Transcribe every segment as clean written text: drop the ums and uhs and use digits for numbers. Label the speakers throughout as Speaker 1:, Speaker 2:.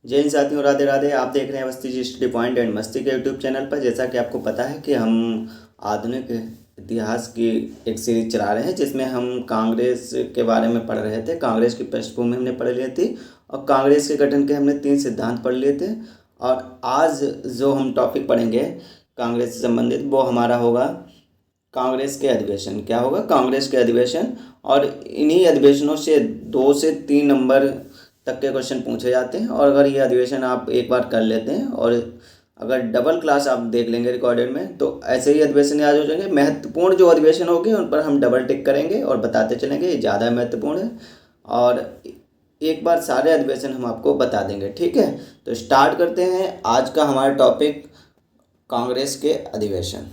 Speaker 1: जय हिंद साथियों, राधे राधे। आप देख रहे हैं मस्ती जी स्टडी पॉइंट एंड मस्ती के यूट्यूब चैनल पर। जैसा कि आपको पता है कि हम आधुनिक इतिहास की एक सीरीज चला रहे हैं जिसमें हम कांग्रेस के बारे में पढ़ रहे थे। कांग्रेस की पृष्ठभूमि हमने पढ़ ली थी और कांग्रेस के गठन के हमने 3 सिद्धांत पढ़ लिए थे। और आज जो हम टॉपिक पढ़ेंगे कांग्रेस से संबंधित वो हमारा होगा कांग्रेस के अधिवेशन। क्या होगा? कांग्रेस के अधिवेशन। और इन्हीं अधिवेशनों से 2 से 3 नंबर तक के क्वेश्चन पूछे जाते हैं। और अगर ये अधिवेशन आप एक बार कर लेते हैं और अगर डबल क्लास आप देख लेंगे रिकॉर्डेड में तो ऐसे ही अधिवेशन याद हो जाएंगे। महत्वपूर्ण जो अधिवेशन होंगे उन पर हम डबल टिक करेंगे और बताते चलेंगे ये ज़्यादा महत्वपूर्ण है। और एक बार सारे अधिवेशन हम आपको बता देंगे। ठीक है, तो स्टार्ट करते हैं आज का हमारा टॉपिक कांग्रेस के अधिवेशन।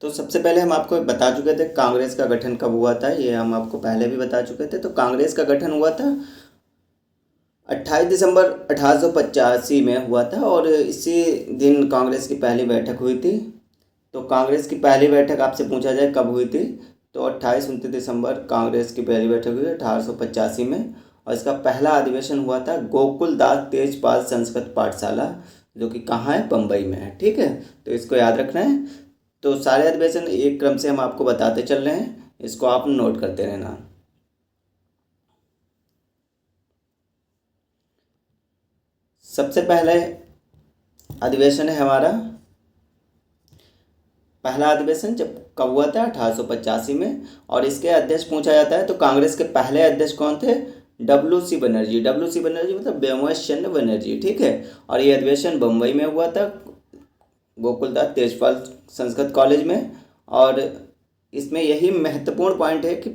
Speaker 1: तो सबसे पहले हम आपको बता चुके थे कांग्रेस का गठन कब हुआ था। ये हम आपको पहले भी बता चुके थे। तो कांग्रेस का गठन हुआ था 28 दिसंबर 1885 में हुआ था और इसी दिन कांग्रेस की पहली बैठक हुई थी। तो कांग्रेस की पहली बैठक आपसे पूछा जाए कब हुई थी तो 28-29 दिसंबर कांग्रेस की पहली बैठक हुई 1885 में। और इसका पहला अधिवेशन हुआ था गोकुल दास तेजपाल संस्कृत पाठशाला, जो कि कहाँ है? बम्बई में है। ठीक है, तो इसको याद रखना है। तो सारे अधिवेशन एक क्रम से हम आपको बताते चल रहे हैं, इसको आप नोट करते रहना। सबसे पहले अधिवेशन है हमारा, पहला अधिवेशन जब कब हुआ था? 1885 में। और इसके अध्यक्ष पूछा जाता है तो कांग्रेस के पहले अध्यक्ष कौन थे? W C Banerjee. W C Banerjee मतलब ब्योमकेश चंद्र बनर्जी। ठीक है, और ये अधिवेशन बम्बई में हुआ था गोकुलदास तेजपाल संस्कृत कॉलेज में। और इसमें यही महत्वपूर्ण पॉइंट है कि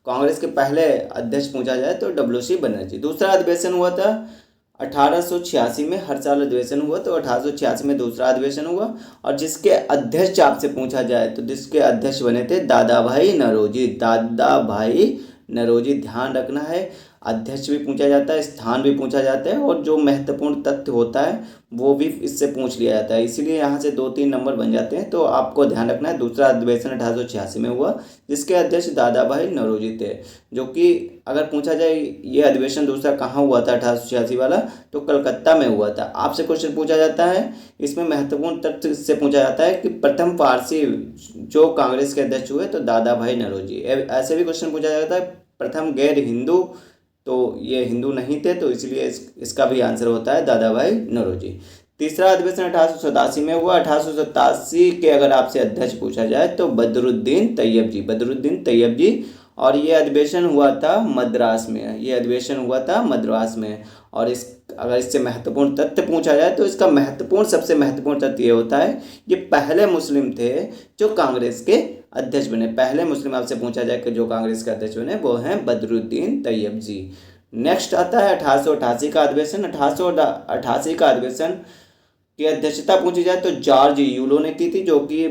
Speaker 1: कांग्रेस के पहले अध्यक्ष पूछा जाए तो डब्ल्यू सी बनर्जी। दूसरा अधिवेशन हुआ था 1886 में। हर साल अधिवेशन हुआ तो 1886 में दूसरा अधिवेशन हुआ। और जिसके अध्यक्ष आपसे पूछा जाए तो जिसके अध्यक्ष बने थे दादा भाई नौरोजी। दादा भाई नौरोजी, ध्यान रखना है। अध्यक्ष भी पूछा जाता है, स्थान भी पूछा जाता है और जो महत्वपूर्ण तथ्य होता है वो भी इससे पूछ लिया जाता है। इसीलिए यहाँ से 2-3 नंबर बन जाते हैं। तो आपको ध्यान रखना है दूसरा अधिवेशन 1886 में हुआ जिसके अध्यक्ष दादा भाई नौरोजी थे। जो कि अगर पूछा जाए ये अधिवेशन दूसरा कहाँ हुआ था 1886 वाला, तो कलकत्ता में हुआ था। आपसे क्वेश्चन पूछा जाता है, इसमें महत्वपूर्ण तथ्य इससे पूछा जाता है कि प्रथम पारसी जो कांग्रेस के अध्यक्ष हुए तो दादा भाई नौरोजी। ऐसे भी क्वेश्चन पूछा जाता है प्रथम गैर हिंदू, तो ये हिंदू नहीं थे तो इसलिए इसका भी आंसर होता है दादा भाई नौरोजी। तीसरा अधिवेशन 1887 में हुआ। 1887 के अगर आपसे अध्यक्ष पूछा जाए तो बदरुद्दीन तैयब जी। बदरुद्दीन तैयब जी। और ये अधिवेशन हुआ था मद्रास में। ये अधिवेशन हुआ था मद्रास में। और इस अगर इससे महत्वपूर्ण तथ्य पूछा जाए तो इसका सबसे महत्वपूर्ण तथ्य ये होता है ये पहले मुस्लिम थे जो कांग्रेस के अध्यक्ष बने। पहले मुस्लिम आपसे पूछा जाए कि जो कांग्रेस के अध्यक्ष बने वो हैं बदरुद्दीन तैयब जी। नेक्स्ट आता है 1888 का अधिवेशन। 1888 का अधिवेशन की अध्यक्षता पूछी जाए तो जॉर्ज यूलो ने की थी, जो कि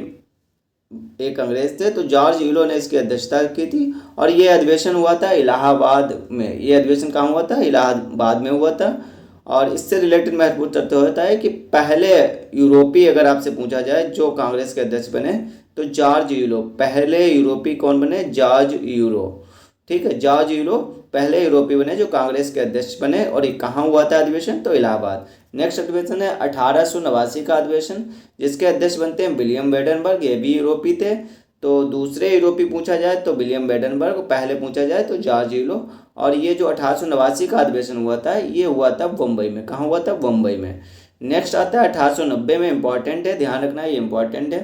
Speaker 1: एक अंग्रेज थे। तो जॉर्ज यूलो ने इसकी अध्यक्षता की थी। और ये अधिवेशन हुआ था इलाहाबाद में। ये अधिवेशन कहाँ हुआ था? इलाहाबाद में हुआ था। और इससे रिलेटेड महत्वपूर्ण तथ्य होता है कि पहले यूरोपीय अगर आपसे पूछा जाए जो कांग्रेस के अध्यक्ष बने तो जॉर्ज यूलो। पहले यूरोपीय कौन बने? George euro. ठीक है, जॉर्ज यूलो पहले यूरोपीय बने जो कांग्रेस के अध्यक्ष बने। और ये कहाँ हुआ था अधिवेशन? तो इलाहाबाद। नेक्स्ट अधिवेशन है 1889 का अधिवेशन जिसके अध्यक्ष बनते हैं विलियम बेडनबर्ग। ये भी यूरोपीय थे। तो दूसरे यूरोपीय पूछा जाए तो विलियम बेडनबर्ग, पहले पूछा जाए तो जॉर्ज यूलो। और ये जो 1889 का अधिवेशन हुआ था ये हुआ था बम्बई में। कहाँ हुआ था? बम्बई में। नेक्स्ट आता है 1890 में। इंपॉर्टेंट है, ध्यान रखना है, ये इंपॉर्टेंट है,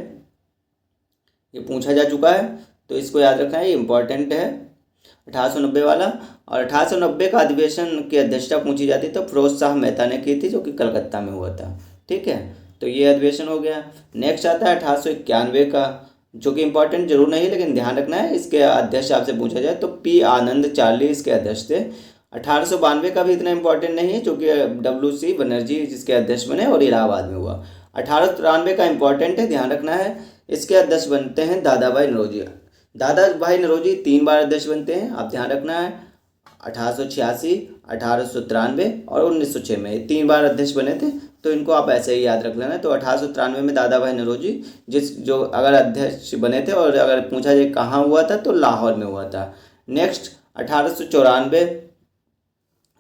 Speaker 1: ये पूछा जा चुका है तो इसको याद रखना है, ये इंपॉर्टेंट है 1890 वाला। और 1890 का अधिवेशन की अध्यक्षता पूछी जाती तो फिरोज शाह मेहता ने की थी, जो कि कलकत्ता में हुआ था। ठीक है, तो ये अधिवेशन हो गया। नेक्स्ट आता है 1891 का, जो कि इंपॉर्टेंट जरूर नहीं है लेकिन ध्यान रखना है। इसके अध्यक्ष आपसे पूछा जाए तो पी आनंद चार्ली इसके अध्यक्ष थे। 1892 का भी इतना इंपॉर्टेंट नहीं है, जो कि डब्ल्यू सी बनर्जी जिसके अध्यक्ष बने और इलाहाबाद में हुआ। 1893 का इम्पोर्टेंट है, ध्यान रखना है। इसके अध्यक्ष बनते हैं दादा भाई नौरोजी। दादा भाई नौरोजी 3 बार अध्यक्ष बनते हैं, आप ध्यान रखना है। 1886, 1893 और 1906 में 3 बार अध्यक्ष बने थे, तो इनको आप ऐसे ही याद रख लेना। तो 1893 में दादा भाई नौरोजी जो अगर अध्यक्ष बने थे, और अगर पूछा जाए कहाँ हुआ था तो लाहौर में हुआ था। नेक्स्ट 1894,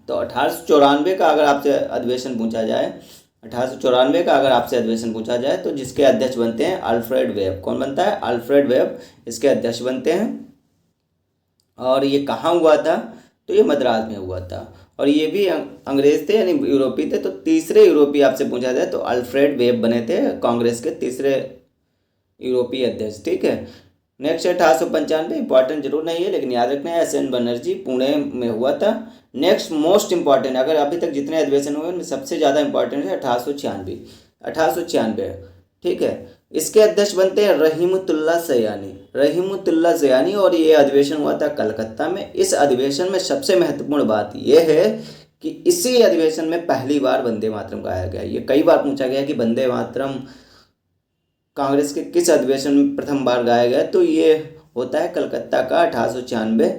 Speaker 1: तो 1894 का अगर आपसे अधिवेशन पूछा जाए, 1894 का अगर आपसे अधिवेशन पूछा जाए तो जिसके अध्यक्ष बनते हैं अल्फ्रेड वेब। कौन बनता है? अल्फ्रेड वेब इसके अध्यक्ष बनते हैं। और ये कहाँ हुआ था? तो ये मद्रास में हुआ था, और ये भी अंग्रेज थे यानी यूरोपीय थे। तो तीसरे यूरोपीय आपसे पूछा जाए तो अल्फ्रेड वेब बने थे कांग्रेस के तीसरे यूरोपीय अध्यक्ष, ठीक है। नेक्स्ट 1895, इंपॉर्टेंट जरूर नहीं है लेकिन याद रखना है, SN बनर्जी पुणे में हुआ था। नेक्स्ट मोस्ट इंपॉर्टेंट, अगर अभी तक जितने अधिवेशन हुए उनमें सबसे ज़्यादा इंपॉर्टेंट है 1896, 1896, ठीक है। इसके अध्यक्ष बनते हैं रहीमतुल्लाह सयानी, रहीमतुल्लाह सयानी, और ये अधिवेशन हुआ था कलकत्ता में। इस अधिवेशन में सबसे महत्वपूर्ण बात यह है कि इसी अधिवेशन में पहली बार वंदे मातरम गाया गया। ये कई बार पूछा गया कि वंदे मातरम कांग्रेस के किस अधिवेशन में प्रथम बार गाया गया, तो ये होता है कलकत्ता का 1896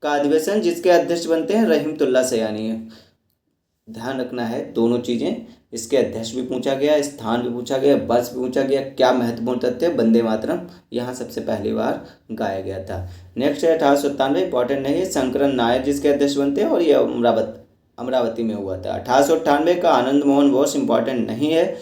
Speaker 1: का अधिवेशन, जिसके अध्यक्ष बनते हैं रहीमतुल्लाह सयानी। ध्यान रखना है दोनों चीज़ें, इसके अध्यक्ष भी पूछा गया, स्थान भी पूछा गया, वर्ष भी पूछा गया, क्या महत्वपूर्ण तथ्य, वंदे मातरम यहाँ सबसे पहली बार गाया गया था। नेक्स्ट है 1897, इंपॉर्टेंट नहीं है, शंकरन नायर जिसके अध्यक्ष बनते हैं, और ये अमरावती में हुआ था। 1898 का आनंद मोहन बोस इंपॉर्टेंट नहीं है,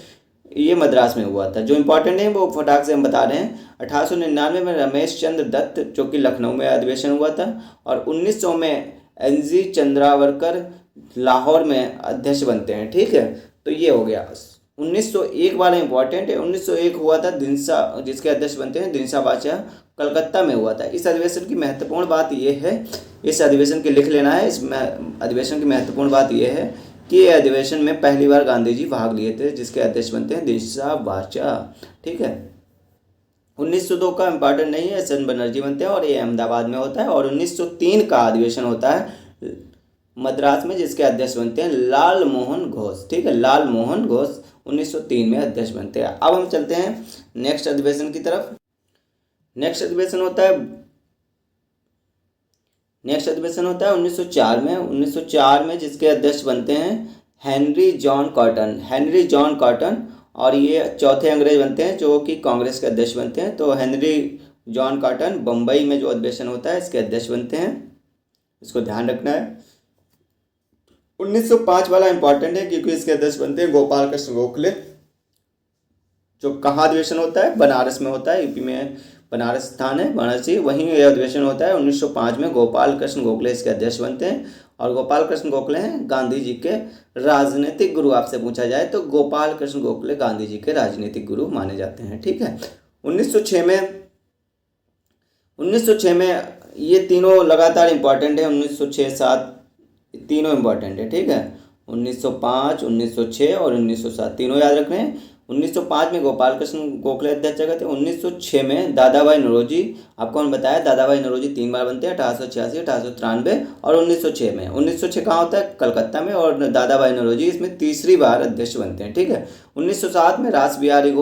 Speaker 1: ये मद्रास में हुआ था। जो इंपॉर्टेंट है वो फटाक से हम बता रहे हैं। 1899 में रमेश चंद्र दत्त जो कि लखनऊ में अधिवेशन हुआ था, और 1900 में NG चंद्रावरकर लाहौर में अध्यक्ष बनते हैं, ठीक है। तो ये हो गया। 1901 वाला इंपॉर्टेंट है, 1901 हुआ था दिनसा, जिसके अध्यक्ष बनते हैं दिनसा बादशाह, कलकत्ता में हुआ था। इस अधिवेशन की महत्वपूर्ण बात यह है, इस अधिवेशन की लिख लेना है, इस अधिवेशन की महत्वपूर्ण बात यह है कि ये अधिवेशन में पहली बार गांधी जी भाग लिए थे, जिसके अध्यक्ष बनते हैं दिनसा बादशाह, ठीक है। 1902 का इंपॉर्टेंट नहीं है, SN बनर्जी बनते हैं, और ये अहमदाबाद में होता है। और 1903 का अधिवेशन होता है मद्रास में, जिसके अध्यक्ष बनते हैं लाल मोहन घोष, ठीक है। लाल मोहन घोष 1903 में अध्यक्ष बनते हैं। अब हम चलते हैं नेक्स्ट अधिवेशन की तरफ। नेक्स्ट अधिवेशन होता है 1904 में। 1904 में जिसके अध्यक्ष बनते हैं हेनरी जॉन कॉटन, और ये चौथे अंग्रेज बनते हैं जो कि कांग्रेस के अध्यक्ष बनते हैं। तो हेनरी जॉन कॉटन बम्बई में जो अधिवेशन होता है इसके अध्यक्ष बनते हैं, इसको ध्यान रखना है। 1905 वाला इंपॉर्टेंट है क्योंकि इसके अध्यक्ष बनते हैं गोपाल कृष्ण गोखले, जो कहाँ अधिवेशन होता है? बनारस में होता है, यूपी में बनारस स्थान है, वाराणसी, वहीं यह अधिवेशन होता है। 1905 में गोपाल कृष्ण गोखले इसके अध्यक्ष बनते हैं, और गोपाल कृष्ण गोखले हैं गांधी जी के राजनीतिक गुरु। आपसे पूछा जाए तो गोपाल कृष्ण गोखले गांधी जी के राजनीतिक गुरु माने जाते हैं, ठीक है। 1906 में ये तीनों लगातार इंपॉर्टेंट है, 1906, 7 तीनों इंपॉर्टेंट है, ठीक है। 1905, 1906 और 1907 तीनों याद रख रहे हैं। 1905 में गोपाल कृष्ण गोखले अध्यक्ष थे। 1906 में दादा भाई नौरोजी, आपको हमने बताया दादा भाई नौरोजी 3 बार बनते हैं, 1886, 1893 और 1906 में। 1906 कहाँ होता है? कलकत्ता में, और दादा भाई नौरोजी इसमें तीसरी बार अध्यक्ष बनते हैं, ठीक है। 1907 में रास बिहारी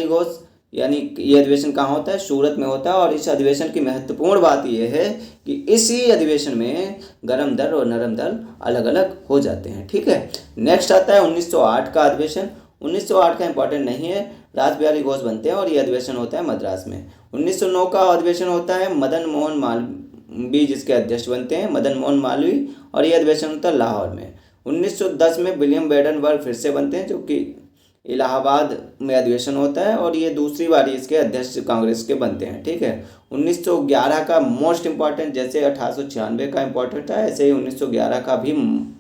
Speaker 1: घोष यानी ये अधिवेशन कहाँ होता है? सूरत में होता है। और इस अधिवेशन की महत्वपूर्ण बात यह है कि इसी अधिवेशन में गरम दल और नरम दल अलग अलग हो जाते हैं, ठीक है। नेक्स्ट आता है 1908 का अधिवेशन। 1908 का इंपॉर्टेंट नहीं है, रास बिहारी घोष बनते हैं और ये अधिवेशन होता है मद्रास में। 1909 का अधिवेशन होता है मदन मोहन मालवीय जिसके अध्यक्ष बनते हैं, मदन मोहन मालवीय, और ये अधिवेशन होता है लाहौर में। 1910 में विलियम बेडनबर्ग फिर से बनते हैं, जो कि इलाहाबाद में अधिवेशन होता है, और ये दूसरी बार इसके अध्यक्ष कांग्रेस के बनते हैं, ठीक है। 1911 का मोस्ट इम्पॉर्टेंट, जैसे 1896 का इम्पॉर्टेंट था ऐसे ही 1911 का भी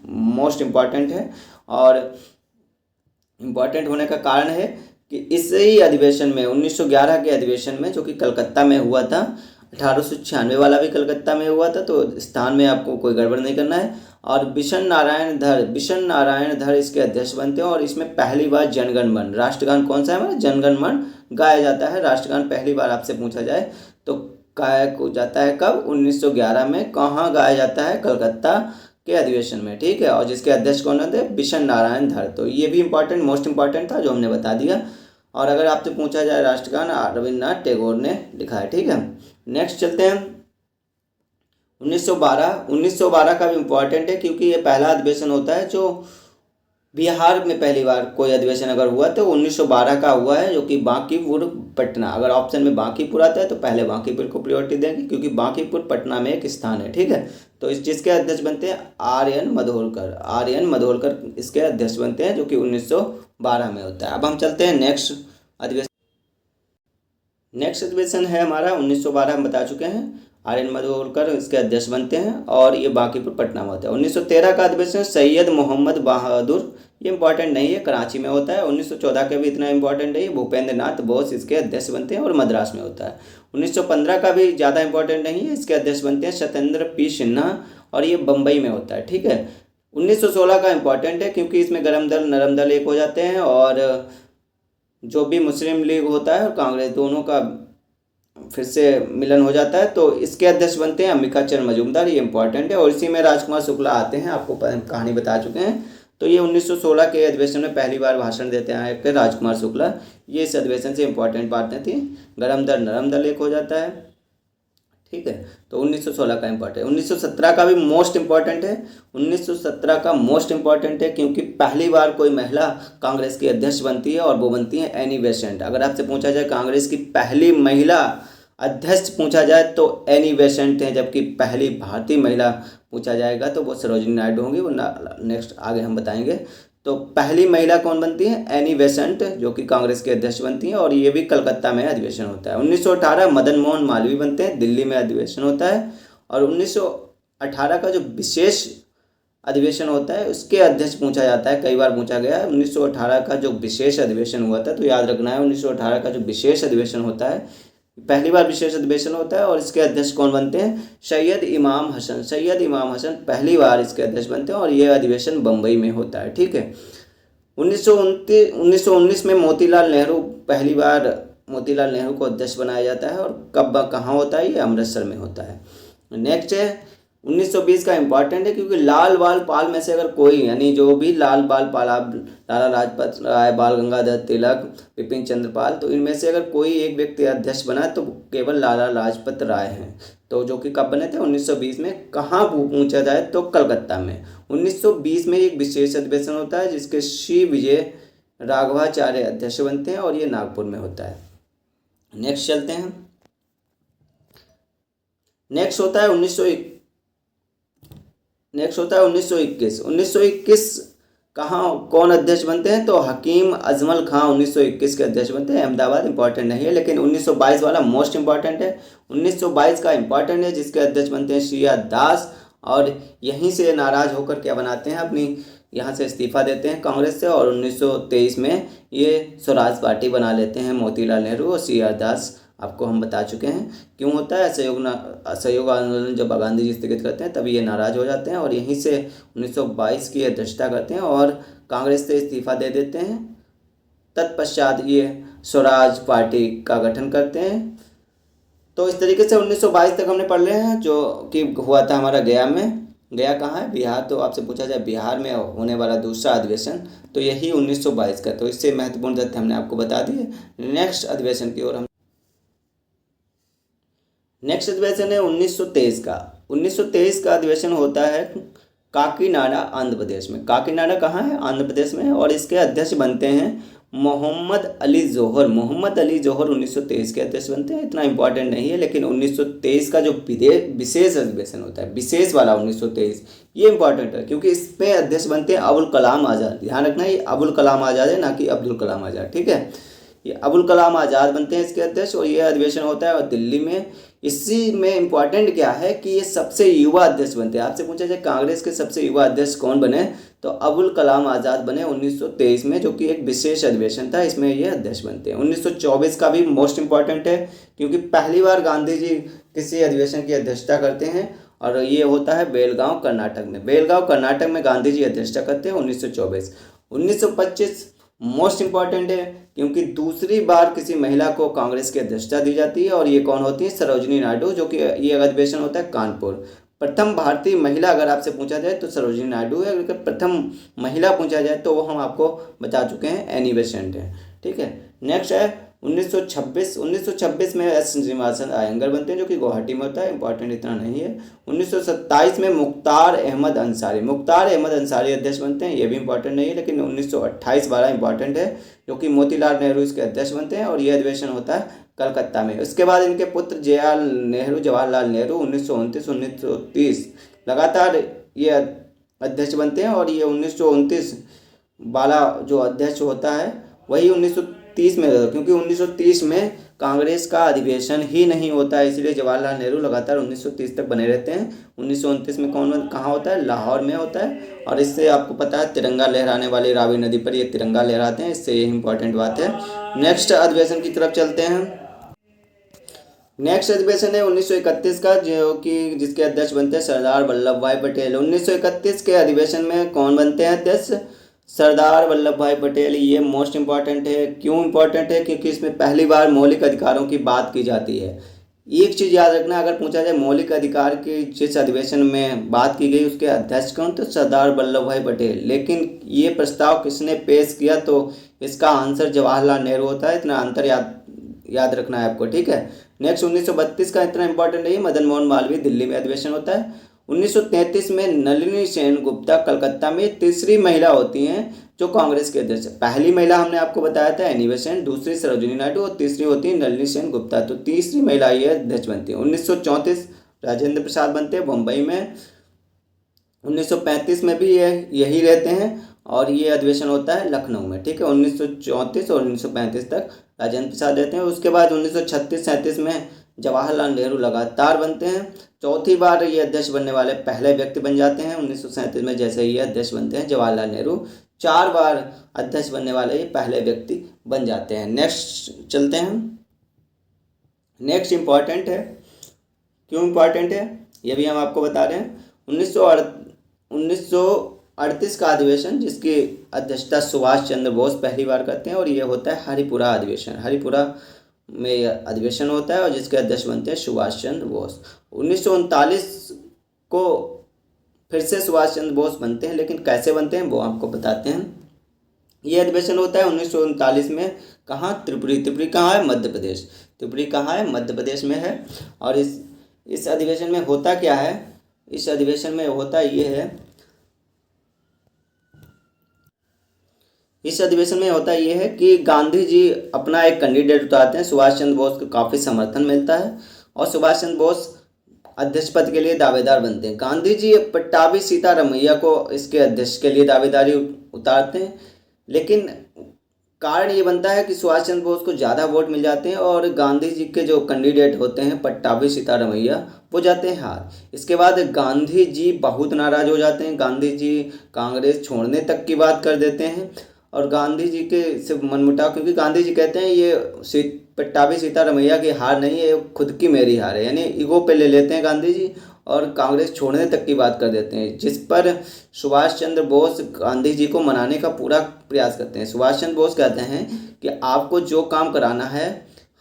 Speaker 1: मोस्ट इम्पॉर्टेंट है। और इम्पॉर्टेंट होने का कारण है कि इसी अधिवेशन में 1911 के अधिवेशन में, जो कि कलकत्ता में हुआ था, 1896 वाला भी कलकत्ता में हुआ था, तो स्थान में आपको कोई गड़बड़ नहीं करना है। और बिशन नारायण धर इसके अध्यक्ष बनते हैं, और इसमें पहली बार जनगण मन, राष्ट्रगान कौन सा है हमारा? जनगण मन गाया जाता है। राष्ट्रगान पहली बार आपसे पूछा जाए तो गायक हो जाता है कब? 1911 में। कहाँ गाया जाता है? कलकत्ता के अधिवेशन में, ठीक है। और जिसके अध्यक्ष कौन थे, बिशन नारायण धर। तो ये भी इंपॉर्टेंट, मोस्ट इंपॉर्टेंट था जो हमने बता दिया। और अगर आपसे पूछा जाए राष्ट्रगान रविन्द्रनाथ टैगोर ने लिखा है, ठीक है। नेक्स्ट चलते हैं 1912। 1912 का भी इम्पोर्टेंट है क्योंकि ये पहला अधिवेशन होता है जो बिहार में पहली बार कोई अधिवेशन अगर हुआ तो 1912 का हुआ है, जो कि बांकीपुर पटना। अगर ऑप्शन में बांकीपुर आता है तो पहले बांकीपुर को प्रायोरिटी देंगे क्योंकि बांकीपुर पटना में एक स्थान है, ठीक है। तो इस जिसके अध्यक्ष बनते हैं आर.एन. मधोलकर। आर.एन. मधोलकर इसके अध्यक्ष बनते हैं, जो कि 1912 में होता है। अब हम चलते हैं नेक्स्ट अधिवेशन। नेक्स्ट अधिवेशन है हमारा 1912 में बता चुके हैं, आर.एन. मधोलकर इसके अध्यक्ष बनते हैं और ये बांकीपुर पटना में होता है। 1913 का अधिवेशन सैयद मोहम्मद बहादुर, ये इंपॉर्टेंट नहीं है, कराची में होता है। 1914 का भी इतना इंपॉर्टेंट नहीं है, भूपेंद्र नाथ बोस इसके अध्यक्ष बनते हैं और मद्रास में होता है। 1915 का भी ज़्यादा इंपॉर्टेंट नहीं है, इसके अध्यक्ष बनते हैं सत्येंद्र पी सिन्हा और ये बम्बई में होता है, ठीक है। 1916 का इंपॉर्टेंट है क्योंकि इसमें गरम दल नरम दल एक हो जाते हैं और जो भी मुस्लिम लीग होता है और कांग्रेस दोनों का फिर से मिलन हो जाता है। तो इसके अध्यक्ष बनते हैं अंबिका चंद्र मजूमदार, ये इंपॉर्टेंट है। और इसी में राजकुमार शुक्ला आते हैं, आपको कहानी बता चुके हैं। तो ये 1916 के अधिवेशन में पहली बार भाषण देते हैं कि राजकुमार शुक्ला, ये इस अधिवेशन से इंपॉर्टेंट बातें थी। गरम दल नरम दल एक हो जाता है, ठीक है। तो 1916 का इंपॉर्टेंट। 1917 का भी मोस्ट इंपॉर्टेंट है। 1917 का मोस्ट इंपॉर्टेंट है क्योंकि पहली बार कोई महिला कांग्रेस की अध्यक्ष बनती है और वो बनती है एनी बेसेंट। अगर आपसे पूछा जाए कांग्रेस की पहली महिला अध्यक्ष पूछा जाए तो एनी बेसेंट हैं, जबकि पहली भारतीय महिला पूछा जाएगा तो वो सरोजिनी नायडू होंगी, वो नेक्स्ट आगे हम बताएंगे। तो पहली महिला कौन बनती है, एनी बेसेंट, जो कि कांग्रेस के अध्यक्ष बनती हैं और ये भी कलकत्ता में अधिवेशन होता है। 1918 मदन मोहन मालवीय बनते हैं, दिल्ली में अधिवेशन होता है। और 1918 का जो विशेष अधिवेशन होता है उसके अध्यक्ष पूछा जाता है, कई बार पूछा गया है। 1918 का जो विशेष अधिवेशन हुआ था, तो याद रखना है 1918 का जो विशेष अधिवेशन होता है, पहली बार विशेष अधिवेशन होता है और इसके अध्यक्ष कौन बनते हैं, सैयद इमाम हसन। सैयद इमाम हसन पहली बार इसके अध्यक्ष बनते हैं और यह अधिवेशन बम्बई में होता है, ठीक है। 1919 में मोतीलाल नेहरू, पहली बार मोतीलाल नेहरू को अध्यक्ष बनाया जाता है और कब कहाँ होता है, ये अमृतसर में होता है। नेक्स्ट है 1920 का इंपॉर्टेंट है क्योंकि लाल बाल पाल में से अगर कोई, यानी जो भी लाल बाल पाल, आप लाला लाजपत राय, बाल गंगाधर तिलक, बिपिन चंद्र पाल, तो इनमें से अगर कोई एक व्यक्ति अध्यक्ष बना तो केवल लाला लाजपत राय हैं। तो जो कि कब बने थे, 1920 में। कहाँ पूछा जाए तो कलकत्ता में। 1920 में एक विशेष अधिवेशन होता है जिसके श्री विजय राघवाचार्य अध्यक्ष बनते हैं और ये नागपुर में होता है। नेक्स्ट चलते हैं। नेक्स्ट होता है 1921। 1921 कहाँ कौन अध्यक्ष बनते हैं, तो हकीम अजमल खां 1921 के अध्यक्ष बनते हैं। अहमदाबाद इंपॉर्टेंट नहीं है, लेकिन 1922 वाला मोस्ट इंपॉर्टेंट है। 1922 का इंपॉर्टेंट है जिसके अध्यक्ष बनते हैं श्रिया दास और यहीं से नाराज होकर क्या बनाते हैं, अपनी यहाँ से इस्तीफा देते हैं कांग्रेस से और 1923 में ये स्वराज पार्टी बना लेते हैं मोतीलाल नेहरू और श्रिया दास। आपको हम बता चुके हैं क्यों होता है, असहयोग आंदोलन जब गांधी जी स्थगित करते हैं तभी ये नाराज हो जाते हैं और यहीं से 1922 की अध्यक्षता करते हैं और कांग्रेस से इस्तीफा दे देते हैं। तत्पश्चात ये स्वराज पार्टी का गठन करते हैं। तो इस तरीके से 1922 तक हमने पढ़ रहे हैं, जो कि हुआ था हमारा गया में। गया कहाँ है, बिहार। तो आपसे पूछा जाए बिहार में होने वाला दूसरा अधिवेशन तो यही 1922 का। तो इससे महत्वपूर्ण तथ्य हमने आपको बता दिए। नेक्स्ट अधिवेशन की ओर हम। नेक्स्ट अधिवेशन है 1923 का। 1923 का अधिवेशन होता है काकीनाडा आंध्र प्रदेश में। काकीनाडा कहाँ है, आंध्र प्रदेश में। और इसके अध्यक्ष बनते हैं मोहम्मद अली जौहर। मोहम्मद अली जौहर 1923 के अध्यक्ष बनते हैं। इतना इंपॉर्टेंट नहीं है, लेकिन 1923 का जो विशेष अधिवेशन होता है, विशेष वाला 1923, ये इंपॉर्टेंट है क्योंकि इसमें अध्यक्ष बनते हैं अबुल कलाम आज़ाद। ध्यान रखना, ये अबुल कलाम आज़ाद है, ना कि अब्दुल कलाम आज़ाद, ठीक है। ये अबुल कलाम आज़ाद बनते हैं इसके अध्यक्ष और ये अधिवेशन होता है और दिल्ली में। इसी में इम्पॉर्टेंट क्या है कि ये सबसे युवा अध्यक्ष बनते हैं। आपसे पूछा जाए कांग्रेस के सबसे युवा अध्यक्ष कौन बने, तो अबुल कलाम आज़ाद बने 1923 में, जो कि एक विशेष अधिवेशन था, इसमें ये अध्यक्ष बनते हैं। 1924 का भी मोस्ट इंपॉर्टेंट है क्योंकि पहली बार गांधी जी किसी अधिवेशन की अध्यक्षता करते हैं और ये होता है बेलगांव कर्नाटक में। बेलगांव कर्नाटक में गांधी जी अध्यक्षता करते हैं 1924। 1925 मोस्ट इंपॉर्टेंट है क्योंकि दूसरी बार किसी महिला को कांग्रेस की अध्यक्षता दी जाती है और ये कौन होती है, सरोजिनी नायडू, जो कि ये अधिवेशन होता है कानपुर। प्रथम भारतीय महिला अगर आपसे पूछा जाए तो सरोजिनी नायडू है, अगर प्रथम महिला पूछा जाए तो वो हम आपको बता चुके हैं, एनी बेसेंट है। ठीक है, नेक्स्ट है 1926 में एस श्रीनिवासन अयंगर बनते हैं, जो कि गुवाहाटी में होता है, इंपॉर्टेंट इतना नहीं है। 1927 में मुख्तार अहमद अंसारी अध्यक्ष बनते हैं, ये भी इंपॉर्टेंट नहीं है, लेकिन 1928 12 इंपॉर्टेंट है, जो कि मोतीलाल नेहरू इसके अध्यक्ष बनते हैं, और ये अधिवेशन होता है कलकत्ता में। उसके बाद इनके पुत्र जवाहरलाल नेहरू 1929-1930 लगातार ये अध्यक्ष बनते हैं, और ये 1929 वाला जो अध्यक्ष होता है वही 1930 में होता है, क्योंकि 1930 में कांग्रेस का अधिवेशन ही नहीं होता है, इसलिए जवाहरलाल नेहरू लगातार 1930 तक बने रहते हैं। 1929 में कहाँ होता है? लाहौर में होता है, और इससे आपको पता है तिरंगा लहराने वाली रावी नदी पर ये तिरंगा लहराते हैं, इससे ये इंपॉर्टेंट बात है। नेक्स्ट अधिवेशन की तरफ चलते हैं। नेक्स्ट अधिवेशन है 1931 का, जो कि जिसके अध्यक्ष बनते हैं सरदार वल्लभ भाई पटेल। 1931 के अधिवेशन में कौन बनते हैं अध्यक्ष? सरदार वल्लभ भाई पटेल। ये मोस्ट इंपॉर्टेंट है। क्यों इंपॉर्टेंट है? क्योंकि इसमें पहली बार मौलिक अधिकारों की बात की जाती है। एक चीज़ याद रखना, अगर पूछा जाए मौलिक अधिकार की जिस अधिवेशन में बात की गई उसके अध्यक्ष कौन? तो सरदार वल्लभ भाई पटेल। लेकिन ये प्रस्ताव किसने पेश किया? तो इसका आंसर जवाहरलाल नेहरू होता है। इतना अंतर याद रखना है आपको, ठीक है। नेक्स्ट 1932 का इतना इंपॉर्टेंट नहीं, मदन मोहन मालवीय दिल्ली में अधिवेशन होता है। 1933 में नलिनी सेन गुप्ता कलकत्ता में तीसरी महिला होती हैं जो कांग्रेस के अध्यक्ष। पहली महिला हमने आपको बताया था एनी बेसेंट, दूसरी सरोजिनी नायडू और तीसरी होती है नलिनी सेन गुप्ता। तो तीसरी महिला ये अध्यक्ष बनती है। 1934 राजेंद्र प्रसाद बनते हैं मुंबई में। 1935 में भी यही रहते हैं, और ये अधिवेशन होता है लखनऊ में, ठीक है। 1934 और 1935 तक राजेंद्र प्रसाद रहते हैं। उसके बाद 1936-37 में जवाहरलाल नेहरू लगातार बनते हैं। चौथी बार ये अध्यक्ष बनने वाले पहले व्यक्ति बन जाते हैं 1937 में, जैसे ये अध्यक्ष बनते हैं जवाहरलाल नेहरू। 4 बार अध्यक्ष बनने वाले ये पहले व्यक्ति बन जाते हैं। नेक्स्ट चलते हैं। नेक्स्ट इम्पॉर्टेंट है। क्यों इम्पॉर्टेंट है ये भी हम आपको बता रहे हैं। 1938 का अधिवेशन, जिसकी अध्यक्षता सुभाष चंद्र बोस पहली बार करते हैं, और ये होता है हरिपुरा अधिवेशन। हरिपुरा में अधिवेशन होता है, और जिसके अध्यक्ष बनते हैं सुभाष चंद्र बोस। 1939 को फिर से सुभाष चंद्र बोस बनते हैं, लेकिन कैसे बनते हैं वो आपको बताते हैं। ये अधिवेशन होता है 1939 में। कहाँ? त्रिपुरी कहाँ है? मध्य प्रदेश। त्रिपुरी कहाँ है? मध्य प्रदेश में है। और इस अधिवेशन में होता क्या है? इस अधिवेशन में होता ये है, इस अधिवेशन में होता यह है कि गांधी जी अपना एक कैंडिडेट उतारते हैं। सुभाष चंद्र बोस को काफ़ी समर्थन मिलता है, और सुभाष चंद्र बोस अध्यक्ष पद के लिए दावेदार बनते हैं। गांधी जी पट्टाभी सीतारमैया को इसके अध्यक्ष के लिए दावेदारी उतारते हैं, लेकिन कारण ये बनता है कि सुभाष चंद्र बोस को ज़्यादा वोट मिल जाते हैं, और गांधी जी के जो कैंडिडेट होते हैं पट्टाभी सीतारमैया वो जाते हैं हार। इसके बाद गांधी जी बहुत नाराज़ हो जाते हैं। गांधी जी कांग्रेस छोड़ने तक की बात कर देते हैं, और गांधी जी के से मनमुटाव, क्योंकि गांधी जी कहते हैं ये पट्टाभी सीतारमैया की हार नहीं है, ये खुद की मेरी हार है, यानी ईगो पे ले लेते हैं गांधी जी, और कांग्रेस छोड़ने तक की बात कर देते हैं, जिस पर सुभाष चंद्र बोस गांधी जी को मनाने का पूरा प्रयास करते हैं। सुभाष चंद्र बोस कहते हैं कि आपको जो काम कराना है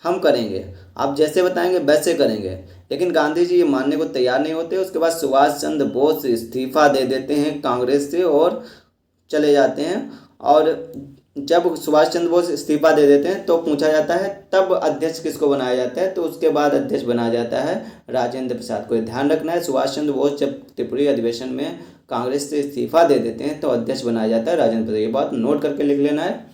Speaker 1: हम करेंगे, आप जैसे बताएंगे वैसे करेंगे, लेकिन गांधी जी ये मानने को तैयार नहीं होते। उसके बाद सुभाष चंद्र बोस इस्तीफा दे देते हैं कांग्रेस से और चले जाते हैं। और जब सुभाष चंद्र बोस इस्तीफा दे देते हैं तो पूछा जाता है तब अध्यक्ष किसको बनाया जाता है? तो उसके बाद अध्यक्ष बनाया जाता है राजेंद्र प्रसाद को। ध्यान रखना है, सुभाष चंद्र बोस जब त्रिपुरी अधिवेशन में कांग्रेस से इस्तीफा दे देते हैं तो अध्यक्ष बनाया जाता है राजेंद्र प्रसाद। ये बात नोट करके लिख लेना है।